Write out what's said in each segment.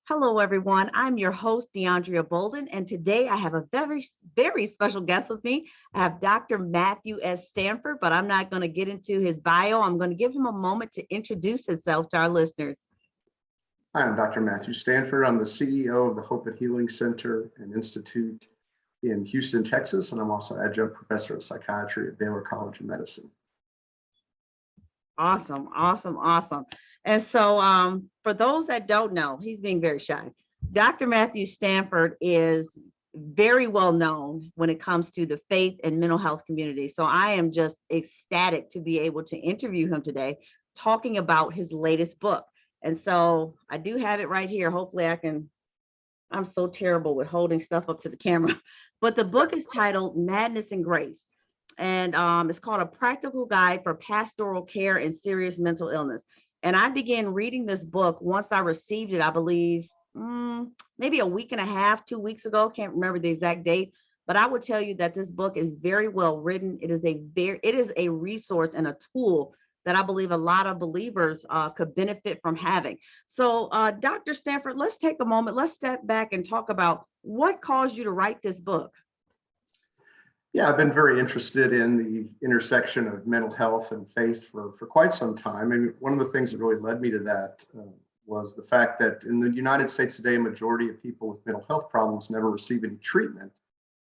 Hello, everyone. I'm your host, DeAndrea Bolden, and today I have a very special guest with me. I have Dr. Matthew S. Stanford, but I'm not going to get into his bio. I'm going to give him a moment to introduce himself to our listeners. Hi, I'm Dr. Matthew Stanford. I'm the CEO of the Hope and Healing Center and Institute in Houston, Texas, and I'm also adjunct professor of psychiatry at Baylor College of Medicine. Awesome, awesome, awesome. And so for those that don't know, he's being very shy. Dr. Matthew Stanford is very well known when it comes to the faith and mental health community. So I am just ecstatic to be able to interview him today, talking about his latest book. And so I do have it right here. Hopefully I'm so terrible with holding stuff up to the camera, but the book is titled Madness and Grace. And it's called A Practical Guide for Pastoral Care in Serious Mental Illness. And I began reading this book once I received it, I believe, maybe a week and a half, 2 weeks ago. Can't remember the exact date, but I would tell you that this book is very well written. It is a resource and a tool that I believe a lot of believers could benefit from having. So, Dr. Stanford, let's take a moment. Let's step back and talk about what caused you to write this book. Yeah, I've been very interested in the intersection of mental health and faith for quite some time. And one of the things that really led me to that was the fact that in the United States today, a majority of people with mental health problems never receive any treatment.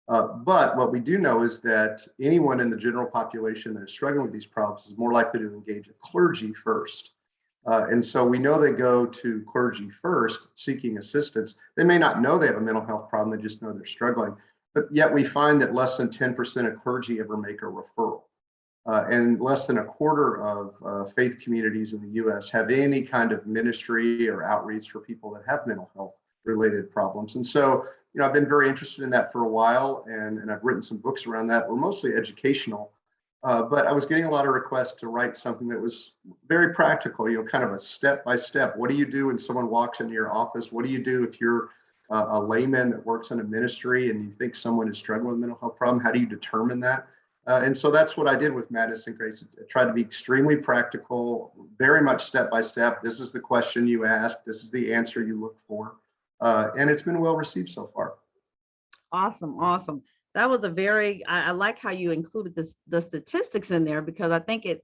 But what we do know is that anyone in the general population that is struggling with these problems is more likely to engage a clergy first. And so we know they go to clergy first, seeking assistance. They may not know they have a mental health problem, they just know they're struggling. But yet we find that less than 10% of clergy ever make a referral. And less than a quarter of faith communities in the US have any kind of ministry or outreach for people that have mental health related problems. And so, I've been very interested in that for a while, and I've written some books around that. We're mostly educational, but I was getting a lot of requests to write something that was very practical, kind of a step-by-step. What do you do when someone walks into your office? What do you do if you're a layman that works in a ministry and you think someone is struggling with a mental health problem? How do you determine that? And so that's what I did with Madness and Grace. I tried to be extremely practical, very much step-by-step. This is the question you ask. This is the answer you look for. And it's been well received so far. Awesome, awesome. That was I like how you included the statistics in there, because I think it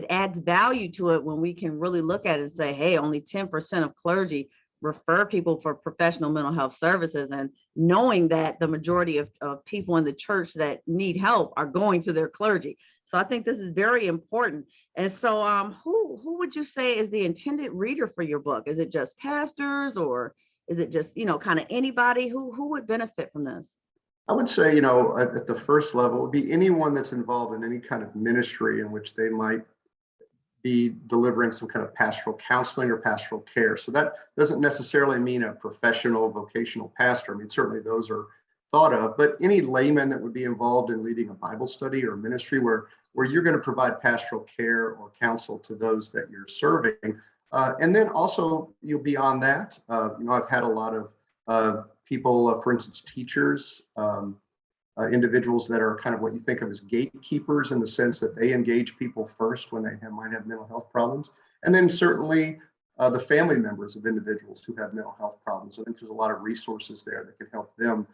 adds value to it when we can really look at it and say, hey, only 10% of clergy refer people for professional mental health services, and knowing that the majority of people in the church that need help are going to their clergy. So I think this is very important. And so who would you say is the intended reader for your book? Is it just pastors, or is it just, kind of anybody who would benefit from this? I would say, at the first level, it would be anyone that's involved in any kind of ministry in which they might be delivering some kind of pastoral counseling or pastoral care. So that doesn't necessarily mean a professional vocational pastor. I mean, certainly those are thought of, but any layman that would be involved in leading a Bible study or ministry where you're going to provide pastoral care or counsel to those that you're serving. And then also, beyond that, I've had a lot of people, for instance, teachers, individuals that are kind of what you think of as gatekeepers, in the sense that they engage people first when they might have mental health problems. And then certainly the family members of individuals who have mental health problems. I think there's a lot of resources there that can help them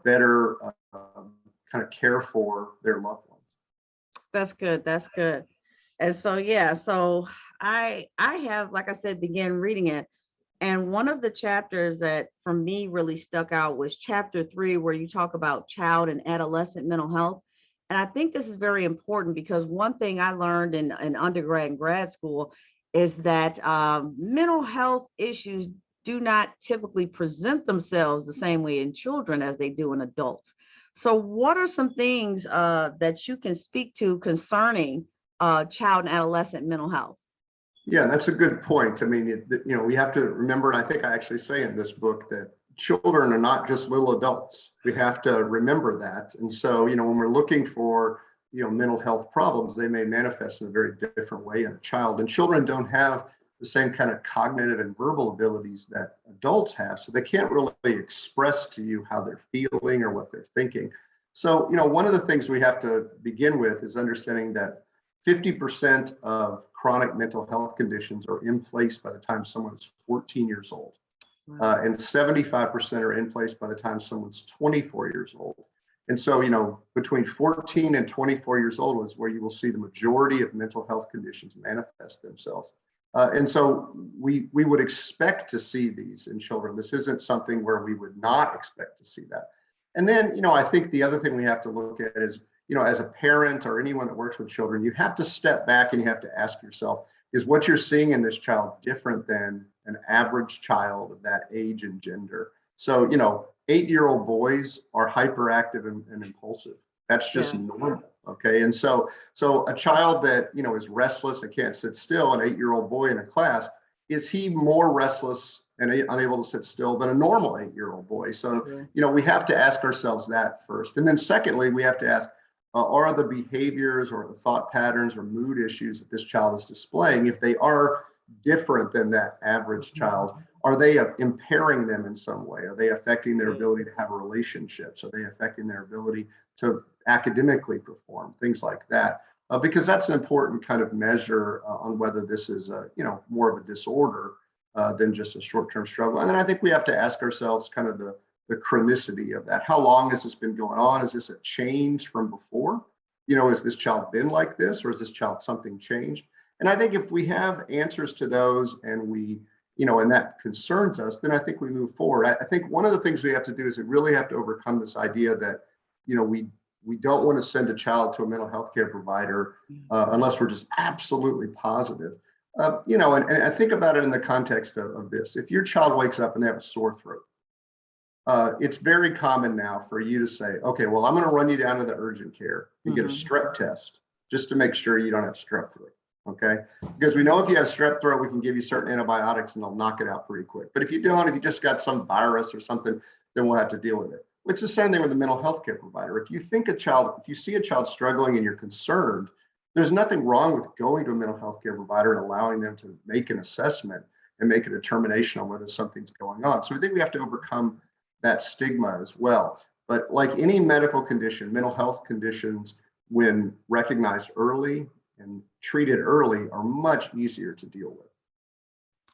better kind of care for their loved ones. That's good. That's good. And so, yeah, so I have, like I said, began reading it. And one of the chapters that for me really stuck out was chapter 3, where you talk about child and adolescent mental health. And I think this is very important, because one thing I learned in undergrad and grad school is that mental health issues do not typically present themselves the same way in children as they do in adults. So what are some things that you can speak to concerning child and adolescent mental health? Yeah, that's a good point. I mean, we have to remember, and I think I actually say in this book, that children are not just little adults. We have to remember that. And so, when we're looking for, mental health problems, they may manifest in a very different way in a child. And children don't have the same kind of cognitive and verbal abilities that adults have. So they can't really express to you how they're feeling or what they're thinking. So, one of the things we have to begin with is understanding that 50% of chronic mental health conditions are in place by the time someone is 14 years old. Wow. and 75% are in place by the time someone's 24 years old. And so, between 14 and 24 years old is where you will see the majority of mental health conditions manifest themselves. And so we would expect to see these in children. This isn't something where we would not expect to see that. And then, I think the other thing we have to look at is, as a parent or anyone that works with children, you have to step back and you have to ask yourself, is what you're seeing in this child different than an average child of that age and gender? So, 8-year-old boys are hyperactive and impulsive. That's just Yeah. normal. Okay. And so a child that, is restless and can't sit still, an 8-year-old boy in a class, is he more restless and unable to sit still than a normal 8-year-old boy? So, we have to ask ourselves that first. And then secondly, we have to ask, are the behaviors or the thought patterns or mood issues that this child is displaying, if they are different than that average child, are they impairing them in some way? Are they affecting their ability to have relationships? Are they affecting their ability to academically perform? Things like that. Because that's an important kind of measure on whether this is more of a disorder than just a short-term struggle. And then I think we have to ask ourselves kind of the chronicity of that. How long has this been going on? Is this a change from before? Has this child been like this, or is this child something changed? And I think if we have answers to those and we, and that concerns us, then I think we move forward. I think one of the things we have to do is we really have to overcome this idea that, we don't want to send a child to a mental health care provider unless we're just absolutely positive. And I think about it in the context of this. If your child wakes up and they have a sore throat, it's very common now for you to say, okay, well, I'm going to run you down to the urgent care and get a strep test just to make sure you don't have strep throat. Okay. Because we know if you have strep throat, we can give you certain antibiotics and they'll knock it out pretty quick. But if you don't, if you just got some virus or something, then we'll have to deal with it. It's the same thing with the mental health care provider. If you see a child struggling and you're concerned, there's nothing wrong with going to a mental health care provider and allowing them to make an assessment and make a determination on whether something's going on. So I think we have to overcome that stigma as well. But like any medical condition, mental health conditions, when recognized early and treated early, are much easier to deal with.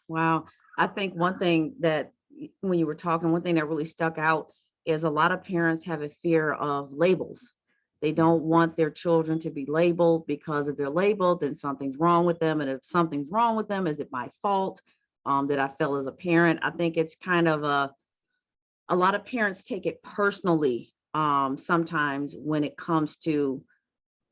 Wow. I think one thing that when you were talking, one thing that really stuck out is a lot of parents have a fear of labels. They don't want their children to be labeled, because if they're labeled, then something's wrong with them. And if something's wrong with them, is it my fault that I feel as a parent? I think it's kind of a lot of parents take it personally sometimes when it comes to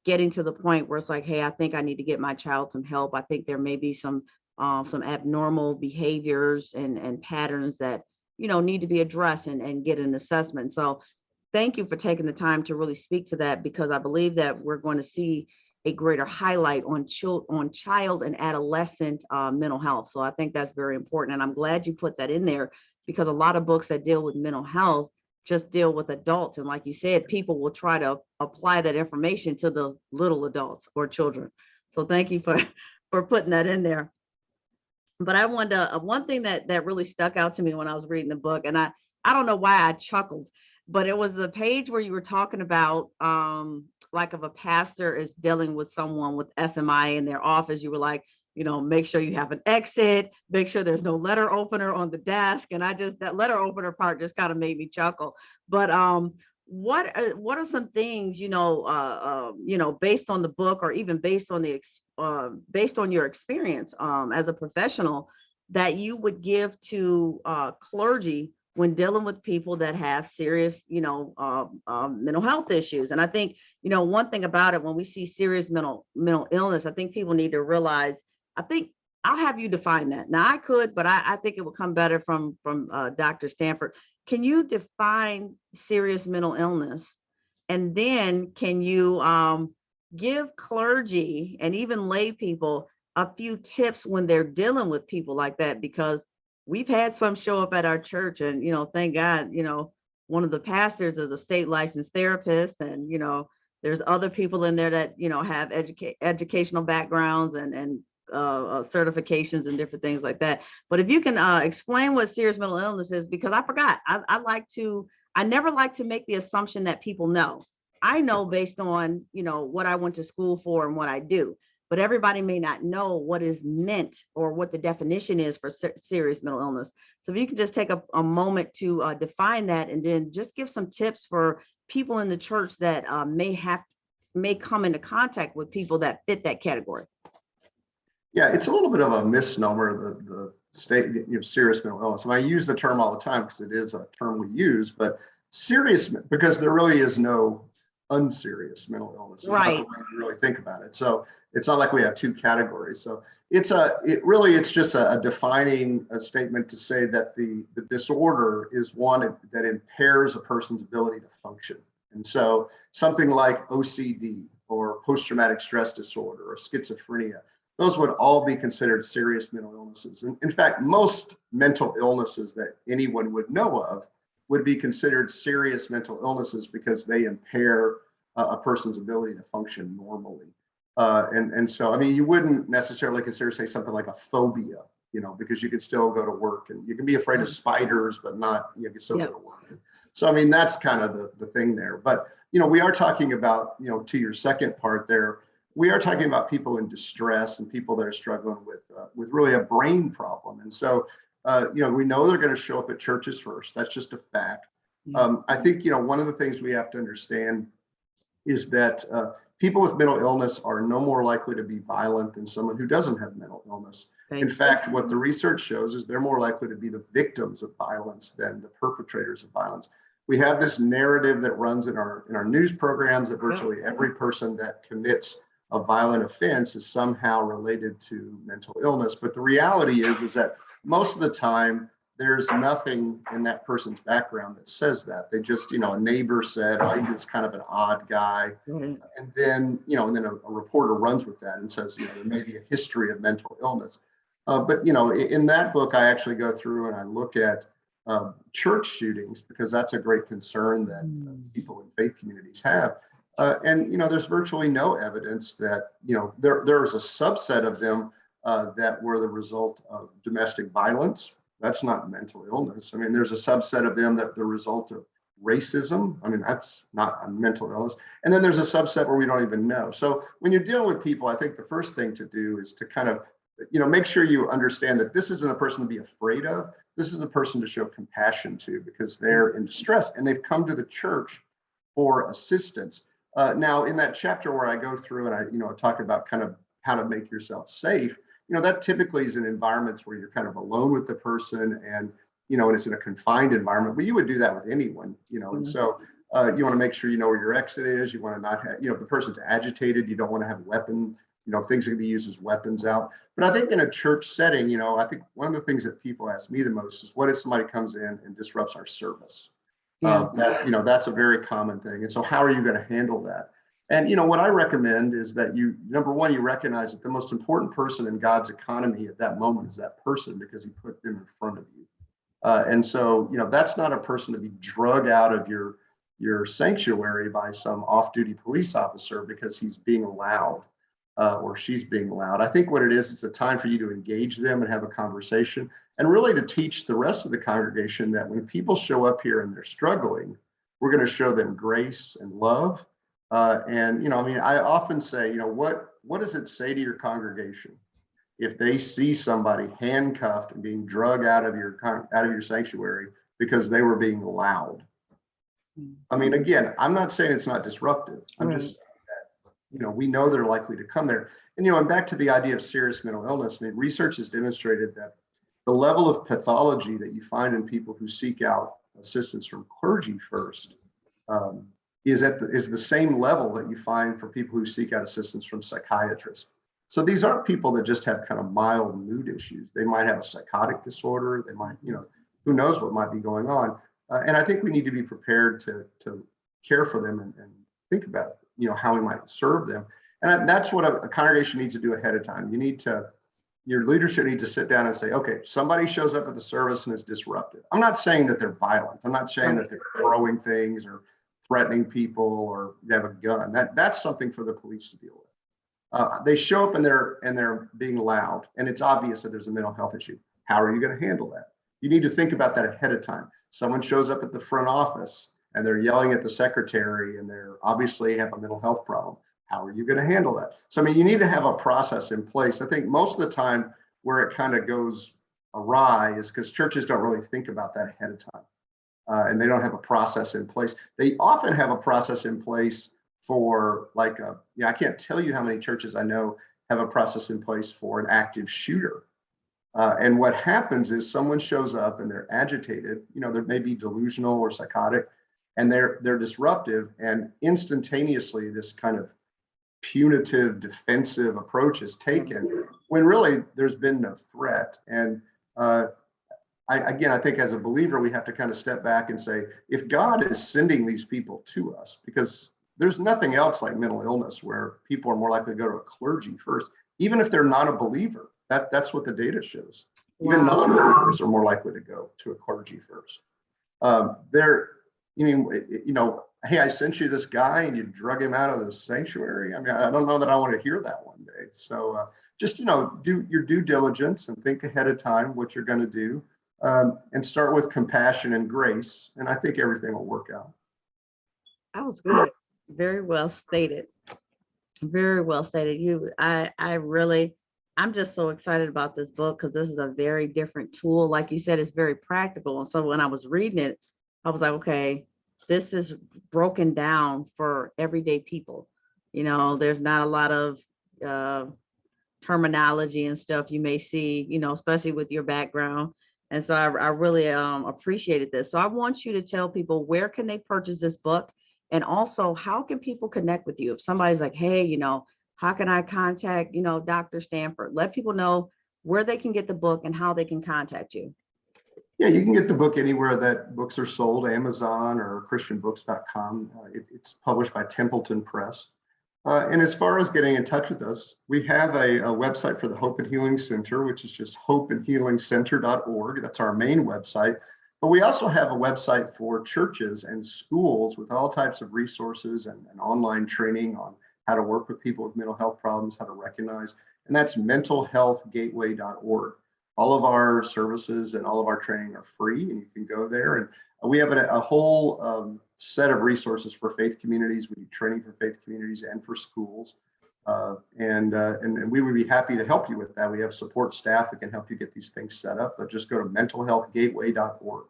getting to the point where it's like, hey, I think I need to get my child some help. I think there may be some abnormal behaviors and patterns that, need to be addressed and get an assessment. So thank you for taking the time to really speak to that, because I believe that we're going to see a greater highlight on child and adolescent mental health. So I think that's very important. And I'm glad you put that in there, because a lot of books that deal with mental health just deal with adults. And like you said, people will try to apply that information to the little adults or children. So thank you for putting that in there. But I wanted to, one thing that really stuck out to me when I was reading the book, and I don't know why I chuckled, but it was the page where you were talking about like if a pastor is dealing with someone with SMI in their office, you were like, make sure you have an exit, make sure there's no letter opener on the desk. And that letter opener part just kind of made me chuckle. But what are some things, based on the book, or even based on your experience as a professional, that you would give to clergy when dealing with people that have serious, mental health issues? And I think, one thing about it, when we see serious mental illness, I think people need to realize, I think I'll have you define that. Now I could, but I think it would come better from Dr. Stanford. Can you define serious mental illness? And then can you give clergy and even lay people a few tips when they're dealing with people like that? Because we've had some show up at our church, and, thank God, one of the pastors is a state licensed therapist, and, there's other people in there that, have educational backgrounds and certifications and different things like that. But if you can explain what serious mental illness is, because I forgot, I never like to make the assumption that people know. I know based on, what I went to school for and what I do. but everybody may not know what is meant or what the definition is for serious mental illness. So if you can just take a moment to define that, and then just give some tips for people in the church that may come into contact with people that fit that category. Yeah, it's a little bit of a misnomer, the state, serious mental illness. And I use the term all the time because it is a term we use, but serious, because there really is no unserious mental illness. It's right. Not the way you really think about it. So it's not like we have two categories. So it's just a defining a statement to say that the disorder is one that impairs a person's ability to function. And so something like OCD or post-traumatic stress disorder or schizophrenia, those would all be considered serious mental illnesses. And in fact, most mental illnesses that anyone would know of would be considered serious mental illnesses because they impair a person's ability to function normally. And so, I mean, you wouldn't necessarily consider, say, something like a phobia, because you can still go to work and you can be afraid of spiders, but not, you can still go to work. So, I mean, that's kind of the thing there. But, we are talking about, to your second part there, we are talking about people in distress and people that are struggling with really a brain problem. And so, we know they're going to show up at churches first. That's just a fact. I think, one of the things we have to understand is that people with mental illness are no more likely to be violent than someone who doesn't have mental illness. In fact, what the research shows is they're more likely to be the victims of violence than the perpetrators of violence. We have this narrative that runs in our news programs that virtually every person that commits a violent offense is somehow related to mental illness. But the reality is that most of the time, there's nothing in that person's background that says that. They just, a neighbor said, oh, he was kind of an odd guy. And then, a reporter runs with that and says, there may be a history of mental illness. But, in that book, I actually go through and I look at church shootings, because that's a great concern that people in faith communities have. And there's virtually no evidence that there's a subset of them that were the result of domestic violence. That's not mental illness. I mean, there's a subset of them that the result of racism. I mean, that's not a mental illness. And then there's a subset where we don't even know. So when you're dealing with people, I think the first thing to do is to kind of make sure you understand that this isn't a person to be afraid of. This is a person to show compassion to, because they're in distress and they've come to the church for assistance. Now, in that chapter where I go through and I talk about kind of how to make yourself safe, that typically is in environments where you're kind of alone with the person and, and it's in a confined environment. But you would do that with anyone, and so you want to make sure you know where your exit is. You want to not have, if the person's agitated, you don't want to have weapons, things that can be used as weapons out. But I think in a church setting, I think one of the things that people ask me the most is, what if somebody comes in and disrupts our service? That's a very common thing. And so how are you going to handle that? And, what I recommend is that number one, you recognize that the most important person in God's economy at that moment is that person, because he put them in front of you. And so, that's not a person to be drug out of your sanctuary by some off-duty police officer because he's being loud or she's being loud. I think what it is, it's a time for you to engage them and have a conversation, and really to teach the rest of the congregation that when people show up here and they're struggling, we're going to show them grace and love. I often say, what does it say to your congregation if they see somebody handcuffed and being drugged out of your sanctuary because they were being loud? I mean, again, I'm not saying it's not disruptive. I'm just saying that, we know they're likely to come there. And back to the idea of serious mental illness, I mean, research has demonstrated that the level of pathology that you find in people who seek out assistance from clergy first is the same level that you find for people who seek out assistance from psychiatrists. So these aren't people that just have kind of mild mood issues. They might have a psychotic disorder. They might, who knows what might be going on. And I think we need to be prepared to care for them and think about, how we might serve them. And that's what a congregation needs to do ahead of time. Your leadership needs to sit down and say, okay, somebody shows up at the service and is disruptive. I'm not saying that they're violent. I'm not saying that they're throwing things or threatening people or they have a gun. That's something for the police to deal with. They show up and they're being loud, and it's obvious that there's a mental health issue. How are you going to handle that? You need to think about that ahead of time. Someone shows up at the front office and they're yelling at the secretary and they're obviously have a mental health problem. How are you going to handle that? So, I mean, you need to have a process in place. I think most of the time where it kind of goes awry is because churches don't really think about that ahead of time. And they don't have a process in place. They often have a process in place for like I can't tell you how many churches I know have a process in place for an active shooter. And what happens is someone shows up and they're agitated, they may be delusional or psychotic, and they're disruptive, and instantaneously this kind of punitive defensive approach is taken when really there's been no threat. And I think as a believer, we have to kind of step back and say, if God is sending these people to us, because there's nothing else like mental illness where people are more likely to go to a clergy first, even if they're not a believer. That's what the data shows. Even non-believers are more likely to go to a clergy first. Hey, I sent you this guy and you drug him out of the sanctuary. I mean, I don't know that I want to hear that one day. So just, do your due diligence and think ahead of time what you're going to do, and start with compassion and grace. And I think everything will work out. That was good. Very well stated. Very well stated. I'm just so excited about this book because this is a very different tool. Like you said, it's very practical. And so when I was reading it, I was like, okay, this is broken down for everyday people. There's not a lot of terminology and stuff you may see, especially with your background. And so I really appreciated this. So I want you to tell people, where can they purchase this book? And also, how can people connect with you? If somebody's like, hey, how can I contact, Dr. Stanford? Let people know where they can get the book and how they can contact you. Yeah, you can get the book anywhere that books are sold, Amazon or christianbooks.com. It's published by Templeton Press. And as far as getting in touch with us, we have a website for the Hope and Healing Center, which is just hopeandhealingcenter.org. That's our main website. But we also have a website for churches and schools with all types of resources and online training on how to work with people with mental health problems, how to recognize, and that's mentalhealthgateway.org. All of our services and all of our training are free, and you can go there. And we have a whole set of resources for faith communities. We do training for faith communities and for schools. And we would be happy to help you with that. We have support staff that can help you get these things set up, but just go to mentalhealthgateway.org.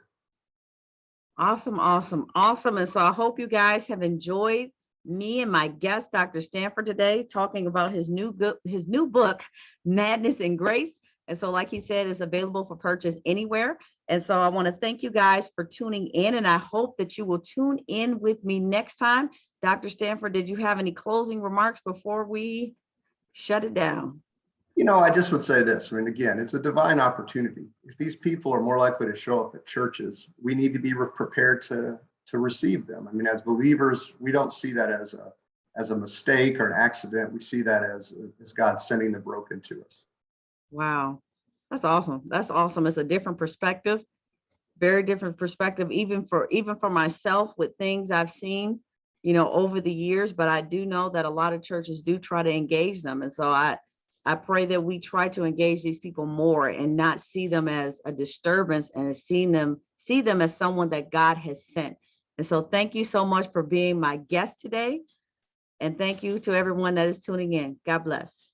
Awesome, awesome, awesome. And so I hope you guys have enjoyed me and my guest, Dr. Stanford, today, talking about his new book, Madness and Grace. And so, like he said, it's available for purchase anywhere. And so I want to thank you guys for tuning in, and I hope that you will tune in with me next time. Dr. Stanford, did you have any closing remarks before we shut it down? I just would say this. I mean, again, it's a divine opportunity. If these people are more likely to show up at churches, we need to be prepared to receive them. I mean, as believers, we don't see that as a mistake or an accident. We see that as God sending the broken to us. Wow, that's awesome. That's awesome. It's a different perspective, very different perspective, even for myself, with things I've seen, over the years. But I do know that a lot of churches do try to engage them. And so I pray that we try to engage these people more and not see them as a disturbance, and see them as someone that God has sent. And so thank you so much for being my guest today. And thank you to everyone that is tuning in. God bless.